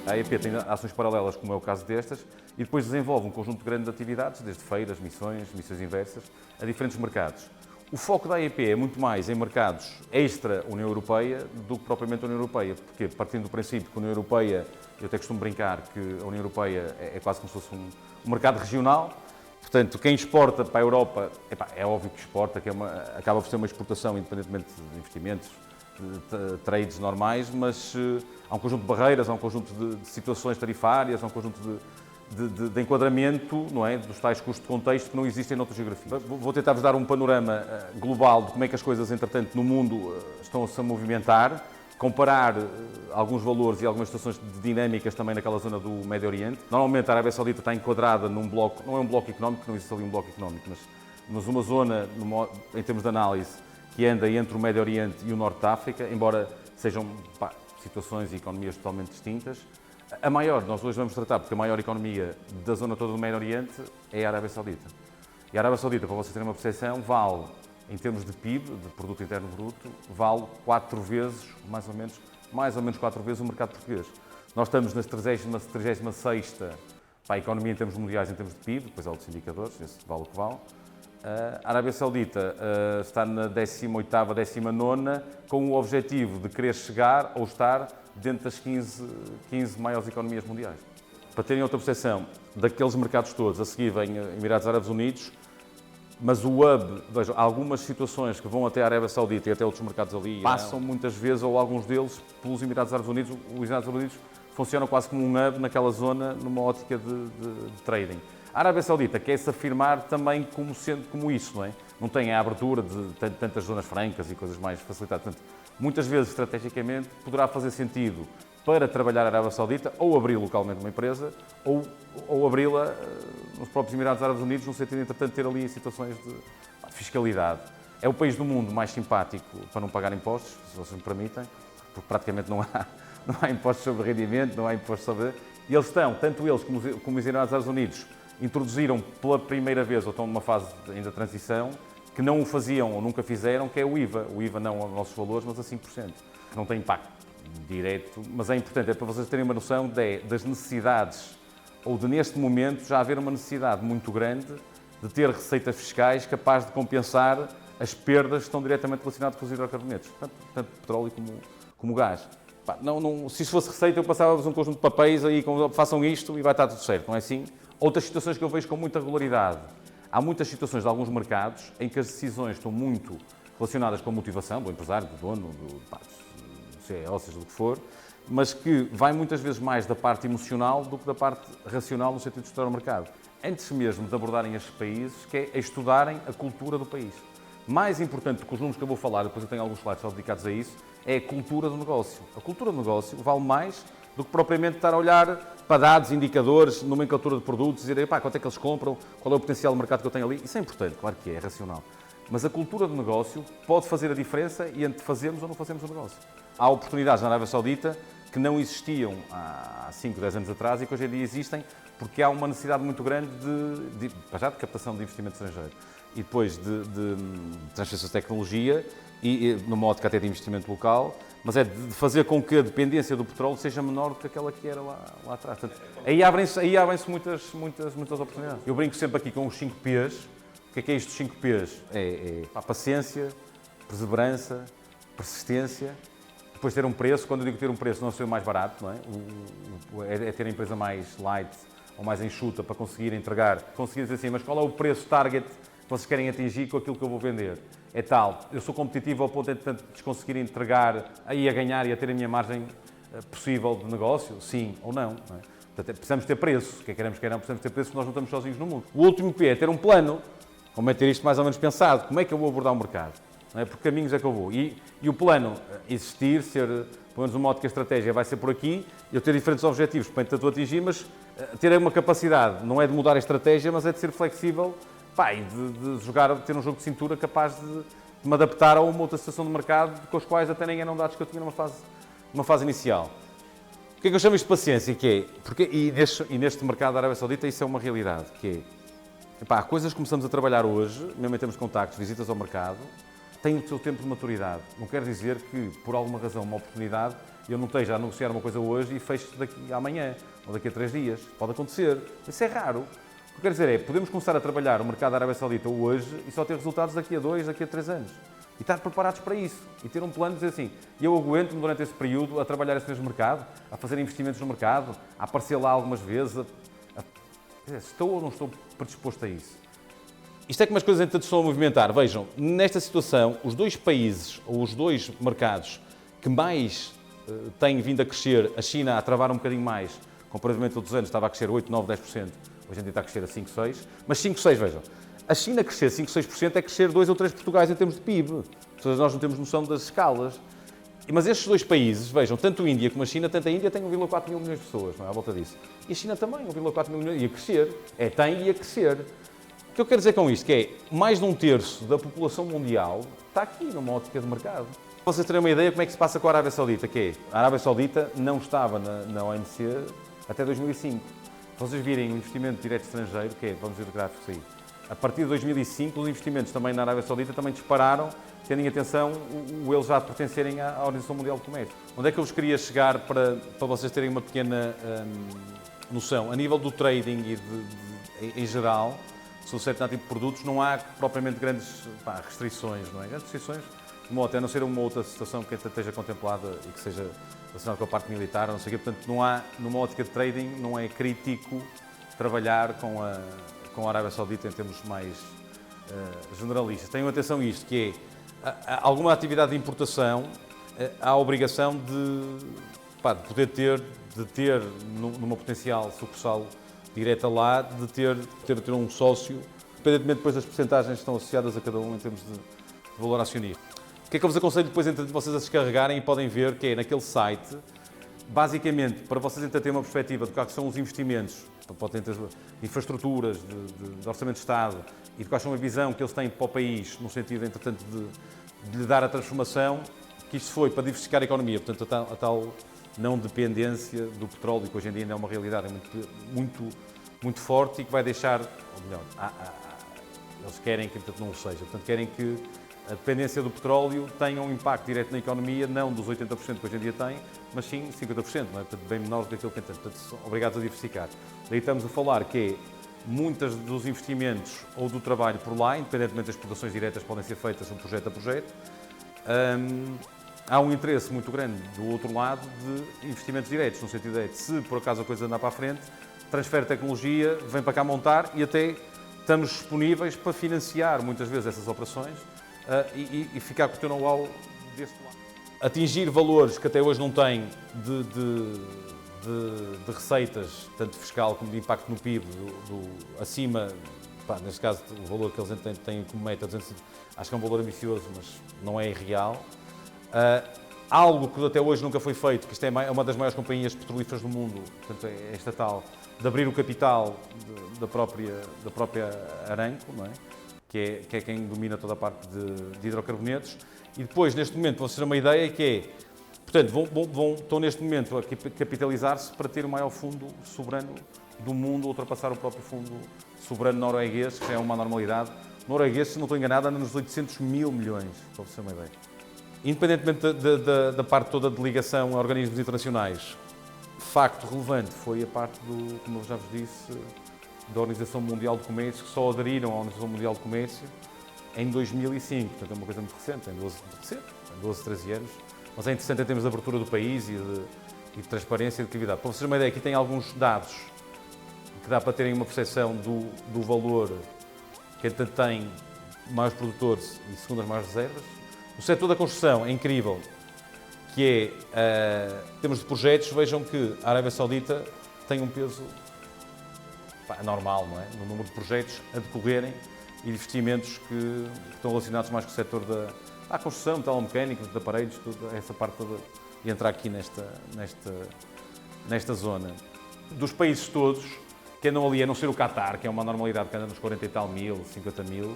A AEP tem ações paralelas, como é o caso destas, e depois desenvolve um conjunto grande de atividades, desde feiras, missões inversas, a diferentes mercados. O foco da AEP é muito mais em mercados extra-União Europeia do que propriamente a União Europeia, porque partindo do princípio que a União Europeia, eu até costumo brincar que a União Europeia é quase como se fosse um mercado regional, portanto, quem exporta para a Europa, é óbvio que exporta, que acaba por ser uma exportação, independentemente de investimentos, de trades normais, mas há um conjunto de barreiras, há um conjunto de situações tarifárias, há um conjunto de enquadramento, não é, dos tais custos de contexto que não existem noutras geografias. Vou tentar-vos dar um panorama global de como é que as coisas, entretanto, no mundo estão-se a movimentar, comparar alguns valores e algumas situações de dinâmicas também naquela zona do Médio Oriente. Normalmente a Arábia Saudita está enquadrada num bloco, não é um bloco económico, não existe ali um bloco económico, mas uma zona, em termos de análise, que anda entre o Médio Oriente e o Norte da África, embora sejam situações e economias totalmente distintas. A maior, nós hoje vamos tratar, porque a maior economia da zona toda do Médio Oriente é a Arábia Saudita. E a Arábia Saudita, para vocês terem uma percepção, vale, em termos de PIB, de Produto Interno Bruto, vale 4 vezes, mais ou menos 4 vezes o mercado português. Nós estamos na 36ª para a economia em termos mundiais, em termos de PIB, depois há outros indicadores, esse vale o que vale. A Arábia Saudita está na 18ª, 19ª, com o objetivo de querer chegar ou estar dentro das 15 maiores economias mundiais. Para terem outra percepção, daqueles mercados todos, a seguir vem Emirados Árabes Unidos, mas o hub, vejam, algumas situações que vão até a Arábia Saudita e até outros mercados ali, passam muitas vezes, ou alguns deles, pelos Emirados Árabes Unidos. Os Emirados Árabes Unidos funcionam quase como um hub naquela zona, numa ótica de trading. A Arábia Saudita quer-se afirmar também como isso, não é? Não tem a abertura de tantas zonas francas e coisas mais facilitadas. Portanto, muitas vezes, estrategicamente, poderá fazer sentido para trabalhar a Arábia Saudita ou abrir localmente uma empresa ou abri-la nos próprios Emirados Árabes Unidos, no sentido, entretanto, de ter ali situações de fiscalidade. É o país do mundo mais simpático para não pagar impostos, se vocês me permitem, porque praticamente não há impostos sobre rendimento, não há impostos sobre... E eles estão, tanto eles como os Emirados Árabes Unidos, introduziram pela primeira vez, ou estão numa fase ainda de transição, que não o faziam ou nunca fizeram, que é o IVA. O IVA não aos nossos valores, mas a 5%. Que não tem impacto direto, mas é importante, é para vocês terem uma noção das necessidades, ou de neste momento já haver uma necessidade muito grande de ter receitas fiscais capazes de compensar as perdas que estão diretamente relacionadas com os hidrocarbonetos, tanto petróleo como gás. Se isso fosse receita, eu passava-vos um conjunto de papéis aí, façam isto e vai estar tudo certo, não é assim? Outras situações que eu vejo com muita regularidade. Há muitas situações de alguns mercados em que as decisões estão muito relacionadas com a motivação do empresário, do dono, do CEO, seja do que for, mas que vai muitas vezes mais da parte emocional do que da parte racional no sentido de estudar o mercado. Antes mesmo de abordarem estes países, que é estudarem a cultura do país. Mais importante do que os números que eu vou falar, depois eu tenho alguns slides só dedicados a isso, é a cultura do negócio. A cultura do negócio vale mais do que propriamente estar a olhar para dados, indicadores, nomenclatura de produtos, dizer quanto é que eles compram, qual é o potencial de mercado que eu tenho ali. Isso é importante, claro que é racional. Mas a cultura do negócio pode fazer a diferença entre fazermos ou não fazermos o negócio. Há oportunidades na Arábia Saudita que não existiam há 5, 10 anos atrás e que hoje em dia existem porque há uma necessidade muito grande de captação de investimento estrangeiro e depois de transferência de tecnologia e numa ótica até de investimento local, mas é de fazer com que a dependência do petróleo seja menor do que aquela que era lá atrás. Portanto, aí abrem-se muitas oportunidades. Eu brinco sempre aqui com os 5 P's. O que é isto dos 5 P's? É a paciência, perseverança, persistência, depois ter um preço. Quando eu digo ter um preço, não é ser o mais barato, não é? É ter a empresa mais light ou mais enxuta para conseguir entregar. Conseguir dizer assim, mas qual é o preço target que vocês querem atingir com aquilo que eu vou vender? É tal, eu sou competitivo ao ponto de conseguir entregar aí a ganhar e a ter a minha margem possível de negócio? Sim ou não, não é? Portanto, precisamos ter preço. Quer queremos, quer não, precisamos ter preço porque nós não estamos sozinhos no mundo. O último P é ter um plano. Como é ter isto mais ou menos pensado? Como é que eu vou abordar o mercado? Não é? Por que caminhos é que eu vou? E o plano existir, ser, pelo menos uma ótica estratégia, vai ser por aqui, eu ter diferentes objetivos para tentar atingir, mas ter uma capacidade, não é de mudar a estratégia, mas é de ser flexível, e de jogar, de ter um jogo de cintura capaz de me adaptar a uma outra situação de mercado com os quais até nem eram dados que eu tinha numa fase inicial. O que é que eu chamo isto de paciência? E neste mercado da Arábia Saudita isso é uma realidade, que é Epá, há coisas que começamos a trabalhar hoje, mesmo em termos de contactos, visitas ao mercado, têm o seu tempo de maturidade. Não quer dizer que, por alguma razão, uma oportunidade, eu não esteja a negociar uma coisa hoje e feche daqui a amanhã ou daqui a 3 dias. Pode acontecer. Isso é raro. O que eu quero dizer é, podemos começar a trabalhar o mercado da Arábia Saudita hoje e só ter resultados daqui a 2, daqui a 3 anos. E estar preparados para isso. E ter um plano de dizer assim, eu aguento-me durante esse período a trabalhar esse mesmo mercado, a fazer investimentos no mercado, a aparecer lá algumas vezes. Estou ou não estou predisposto a isso? Isto é como as coisas entretanto estão a movimentar. Vejam, nesta situação, os 2 países, ou os 2 mercados que mais têm vindo a crescer, a China a travar um bocadinho mais, comparativamente a outros anos, estava a crescer 8, 9, 10%, hoje em dia está a crescer a 5, 6, mas 5, 6, vejam, a China crescer 5, 6% é crescer 2 ou 3 Portugais em termos de PIB. Ou seja, nós não temos noção das escalas. Mas estes 2 países, vejam, tanto a Índia como a China, tanto a Índia tem 1,4 mil milhões de pessoas, não é? À volta disso. E a China também, 1,4 mil milhões, e a crescer. Tem e a crescer. O que eu quero dizer com isto? Que é, mais de 1/3 da população mundial está aqui numa ótica de mercado. Para vocês terem uma ideia como é que se passa com a Arábia Saudita, que é, a Arábia Saudita não estava na OMC até 2005. Se vocês virem o investimento direto estrangeiro, que é, vamos ver o gráfico aí, a partir de 2005 os investimentos também na Arábia Saudita também dispararam, tendo em atenção eles já pertencerem à Organização Mundial do Comércio. Onde é que eu vos queria chegar para vocês terem uma pequena noção? A nível do trading e em geral, sobre certo tipo de produtos, não há propriamente grandes restrições, não é? Grandes restrições, até a não ser uma outra situação que esteja contemplada e que seja relacionada com a parte militar, não sei o quê. Portanto, não há, numa ótica de trading, não é crítico trabalhar com a Arábia Saudita em termos mais generalistas. Tenham atenção a isto, que é, alguma atividade de importação, há a obrigação de poder ter numa potencial sucursal direta lá, de ter um sócio, independentemente depois das percentagens que estão associadas a cada um em termos de valor acionista. O que é que eu vos aconselho depois entre vocês a descarregarem e podem ver que é naquele site, basicamente, para vocês então terem uma perspectiva de quais são os investimentos, podem ter infraestruturas, de orçamento de Estado e de quais são a visão que eles têm para o país, no sentido, entretanto, de lhe dar a transformação, que isto foi para diversificar a economia, portanto, a tal não dependência do petróleo, que hoje em dia ainda é uma realidade muito forte e que vai deixar, ou melhor, eles querem que portanto, não o seja, portanto, querem que a dependência do petróleo tenha um impacto direto na economia, não dos 80% que hoje em dia tem, mas sim 50%, não é? Portanto, bem menor do que aquilo que tem. Portanto, são obrigados a diversificar. Daí estamos a falar que muitos dos investimentos ou do trabalho por lá, independentemente das exportações diretas, podem ser feitas de projeto a projeto. Há um interesse muito grande do outro lado de investimentos diretos, no sentido de se por acaso a coisa andar para a frente, transfere tecnologia, vem para cá montar e até estamos disponíveis para financiar muitas vezes essas operações e ficar com o teu know-how deste lado. Atingir valores que até hoje não têm de receitas, tanto fiscal como de impacto no PIB, acima, neste caso o valor que eles têm como meta, acho que é um valor ambicioso, mas não é irreal. Algo que até hoje nunca foi feito, que isto é uma das maiores companhias petrolíferas do mundo, portanto é estatal, de abrir o capital da própria Aramco, não é? Que é quem domina toda a parte de hidrocarbonetos. E depois, neste momento, para vocês terem uma ideia, que é, portanto, estão neste momento a capitalizar-se para ter o maior fundo soberano do mundo, ultrapassar o próprio fundo soberano norueguês, que já é uma normalidade. O norueguês, se não estou enganado, anda nos 800 mil milhões, para vocês terem uma ideia. Independentemente da parte toda de ligação a organismos internacionais, facto relevante foi a parte como eu já vos disse, da Organização Mundial do Comércio, que só aderiram à Organização Mundial do Comércio em 2005. Portanto, é uma coisa muito recente, tem 12, 13 anos. Mas é interessante em termos de abertura do país e de transparência e de atividade. Para vocês terem uma ideia, aqui tem alguns dados que dá para terem uma percepção do valor que tem maiores produtores e segundo as maiores reservas. O setor da construção é incrível, que é, em termos de projetos, vejam que a Arábia Saudita tem um peso normal, não é? No número de projetos a decorrerem e de investimentos que estão relacionados mais com o setor da construção, metalomecânica, de aparelhos, toda essa parte toda, e entrar aqui nesta zona. Dos países todos que andam ali, a não ser o Qatar, que é uma normalidade que anda nos 40 e tal mil, 50 mil,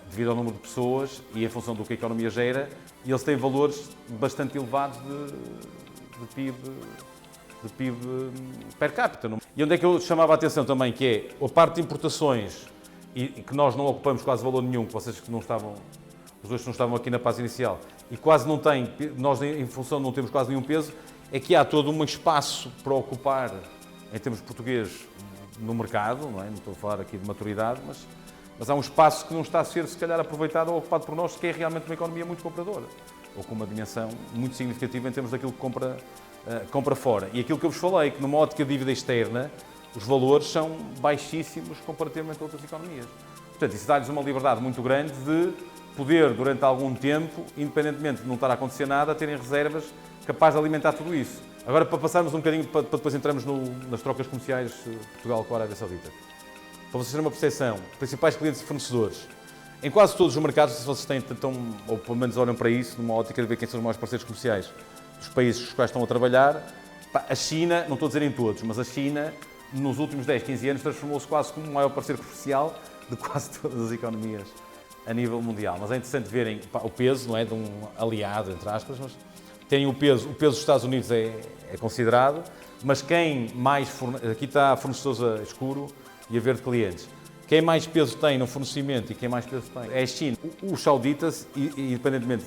devido ao número de pessoas e em função do que a economia gera, e eles têm valores bastante elevados de PIB per capita. E onde é que eu chamava a atenção também, que é a parte de importações, e que nós não ocupamos quase valor nenhum, que vocês que não estavam, os dois que não estavam aqui na fase inicial, e quase não têm, nós em função de não temos quase nenhum peso, é que há todo um espaço para ocupar, em termos de português, no mercado, não é? Não estou a falar aqui de maturidade, mas há um espaço que não está a ser, se calhar, aproveitado ou ocupado por nós, que é realmente uma economia muito compradora, ou com uma dimensão muito significativa em termos daquilo que compra fora. E aquilo que eu vos falei, que numa ótica de dívida externa, os valores são baixíssimos comparativamente a outras economias. Portanto, isso dá-lhes uma liberdade muito grande de poder, durante algum tempo, independentemente de não estar a acontecer nada, terem reservas capazes de alimentar tudo isso. Agora, para passarmos um bocadinho, para depois entrarmos nas trocas comerciais Portugal com a Arábia Saudita. Para vocês terem uma percepção, principais clientes e fornecedores, em quase todos os mercados, se vocês têm, ou pelo menos olham para isso, numa ótica de ver quem são os maiores parceiros comerciais dos países com os quais estão a trabalhar, a China, não estou a dizer em todos, mas a China, nos últimos 10, 15 anos, transformou-se quase como o maior parceiro comercial de quase todas as economias a nível mundial. Mas é interessante verem o peso, não é, de um aliado, entre aspas, mas tem o peso dos Estados Unidos é considerado, mas quem mais, aqui está fornecedores a escuro e a verde clientes, quem mais peso tem no fornecimento e quem mais peso tem é a China. Os sauditas, independentemente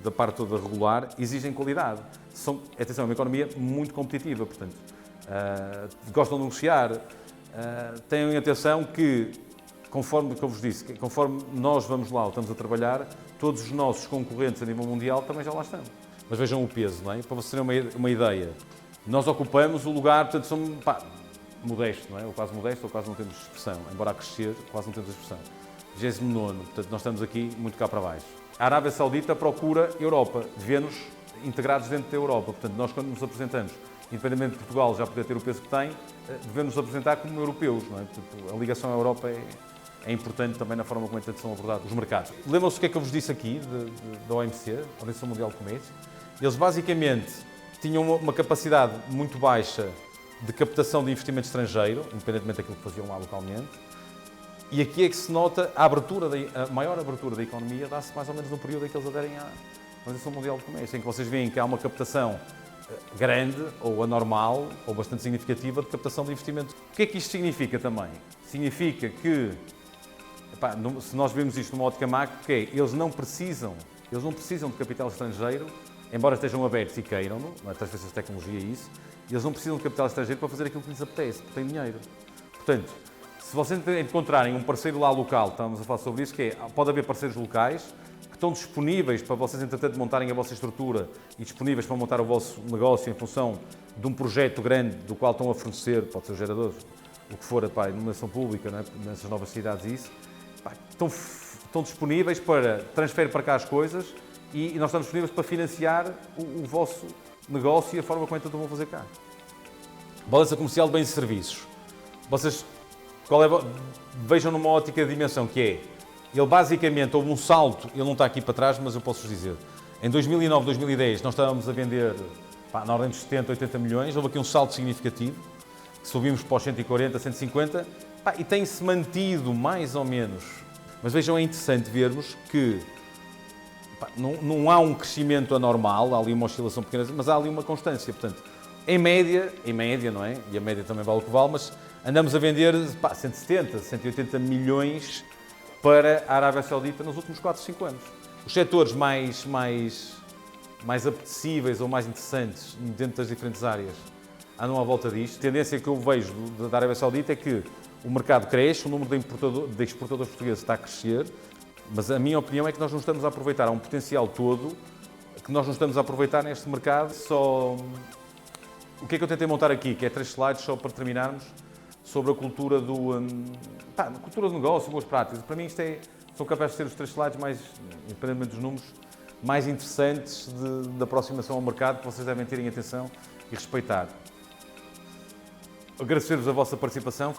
da parte toda regular, exigem qualidade. Atenção, é uma economia muito competitiva, portanto, gostam de negociar, tenham atenção que, conforme que eu vos disse, conforme nós vamos lá ou estamos a trabalhar, todos os nossos concorrentes a nível mundial também já lá estão. Mas vejam o peso, não é? Para vocês terem uma ideia, nós ocupamos o lugar, portanto, somos modesto, não é? Ou quase modesto, ou quase não temos expressão. Embora a crescer, quase não temos expressão. 29º, portanto, nós estamos aqui muito cá para baixo. A Arábia Saudita procura Europa, vê-nos integrados dentro da Europa. Portanto, nós quando nos apresentamos, independentemente de Portugal já poder ter o peso que tem, devemos nos apresentar como europeus, não é? Portanto, a ligação à Europa é importante também na forma como são abordados os mercados. Lembram-se o que é que eu vos disse aqui, da OMC, Organização Mundial de Comércio? Eles basicamente tinham uma capacidade muito baixa de captação de investimento estrangeiro, independentemente daquilo que faziam lá localmente, e aqui é que se nota a maior abertura da economia dá-se mais ou menos no período em que eles aderem à Organização Mundial de Comércio, em que vocês veem que há uma captação grande, ou anormal, ou bastante significativa de captação de investimento. O que é que isto significa também? Significa que, se nós vemos isto numa ótica macro, que é, eles não precisam de capital estrangeiro, embora estejam abertos e queiram-no, na transferência de tecnologia e isso, eles não precisam de capital estrangeiro para fazer aquilo que lhes apetece, porque têm dinheiro. Portanto, se vocês encontrarem um parceiro lá local, estamos a falar sobre isso, que é, pode haver parceiros locais que estão disponíveis para vocês, entretanto, montarem a vossa estrutura e disponíveis para montar o vosso negócio em função de um projeto grande do qual estão a fornecer, pode ser geradores, o que for, a iluminação pública, não é? Nessas novas cidades e isso, estão disponíveis para transferir para cá as coisas e nós estamos disponíveis para financiar o vosso negócio e a forma como então vão fazer cá. Balança comercial de bens e serviços. Vocês vejam numa ótica de dimensão que é, ele basicamente houve um salto, ele não está aqui para trás, mas eu posso-vos dizer, em 2009, 2010 nós estávamos a vender na ordem dos 70, 80 milhões, houve aqui um salto significativo, que subimos para os 140, 150, e tem-se mantido mais ou menos. Mas vejam, é interessante vermos que não há um crescimento anormal, há ali uma oscilação pequena, mas há ali uma constância. Portanto, em média, não é? E a média também vale o que vale, mas andamos a vender 170, 180 milhões para a Arábia Saudita nos últimos 4, 5 anos. Os setores mais apetecíveis ou mais interessantes dentro das diferentes áreas andam à volta disto. A tendência que eu vejo da Arábia Saudita é que o mercado cresce, o número de exportadores portugueses está a crescer, mas a minha opinião é que nós não estamos a aproveitar, há um potencial todo que nós não estamos a aproveitar neste mercado. O que é que eu tentei montar aqui, que é 3 slides só para terminarmos, sobre a cultura cultura do negócio, boas práticas. Para mim são capazes de ser os 3 slides mais, independentemente dos números, mais interessantes de aproximação ao mercado, que vocês devem terem atenção e respeitar. Agradecer-vos a vossa participação.